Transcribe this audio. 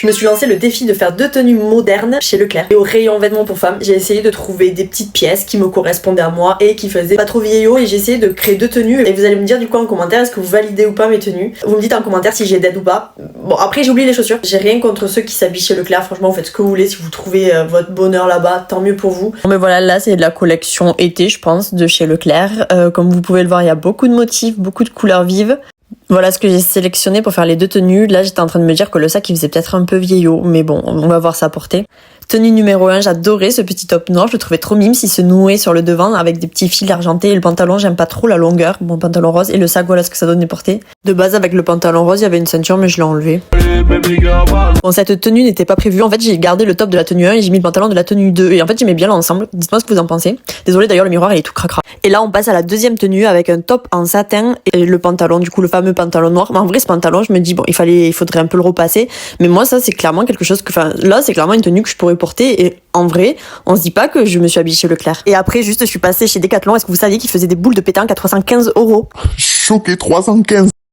Je me suis lancé le défi de faire 2 tenues modernes chez Leclerc. Et au rayon vêtements pour femmes, j'ai essayé de trouver des petites pièces qui me correspondaient à moi et qui faisaient pas trop vieillot, et j'ai essayé de créer 2 tenues. Et vous allez me dire du coup en commentaire, est-ce que vous validez ou pas mes tenues? Vous me dites en commentaire si j'ai d'aide ou pas. Bon, après j'ai oublié les chaussures. J'ai rien contre ceux qui s'habillent chez Leclerc, franchement vous faites ce que vous voulez. Si vous trouvez votre bonheur là-bas, tant mieux pour vous. Mais voilà, là c'est de la collection été je pense de chez Leclerc. Comme vous pouvez le voir, il y a beaucoup de motifs, beaucoup de couleurs vives. Voilà ce que j'ai sélectionné pour faire les 2 tenues. Là, j'étais en train de me dire que le sac, il faisait peut-être un peu vieillot. Mais bon, on va voir ça porter. Tenue numéro 1, j'adorais ce petit top noir. Je le trouvais trop mime s'il se nouait sur le devant avec des petits fils argentés. Et le pantalon, j'aime pas trop la longueur. Mon pantalon rose. Et le sac, voilà ce que ça donnait porter. De base, avec le pantalon rose, il y avait une ceinture, mais je l'ai enlevé. Bon, cette tenue n'était pas prévue. En fait, j'ai gardé le top de la tenue 1 et j'ai mis le pantalon de la tenue 2. Et en fait, j'aimais bien l'ensemble. Dites-moi ce que vous en pensez. Désolée, d'ailleurs, le miroir, il est tout cracra. Et là, on passe à la deuxième tenue avec un top en satin et le pantalon, du coup, le fameux pantalon noir. Mais en vrai, ce pantalon, je me dis, bon, il faudrait un peu le repasser. Mais moi, ça, c'est clairement quelque chose que, là, c'est clairement une tenue que je pourrais porter. Et en vrai, on se dit pas que je me suis habillée chez Leclerc. Et après, juste, je suis passée chez Decathlon. Est-ce que vous saviez qu'ils faisaient des boules de pétanque à 315 €? Choqué, 315.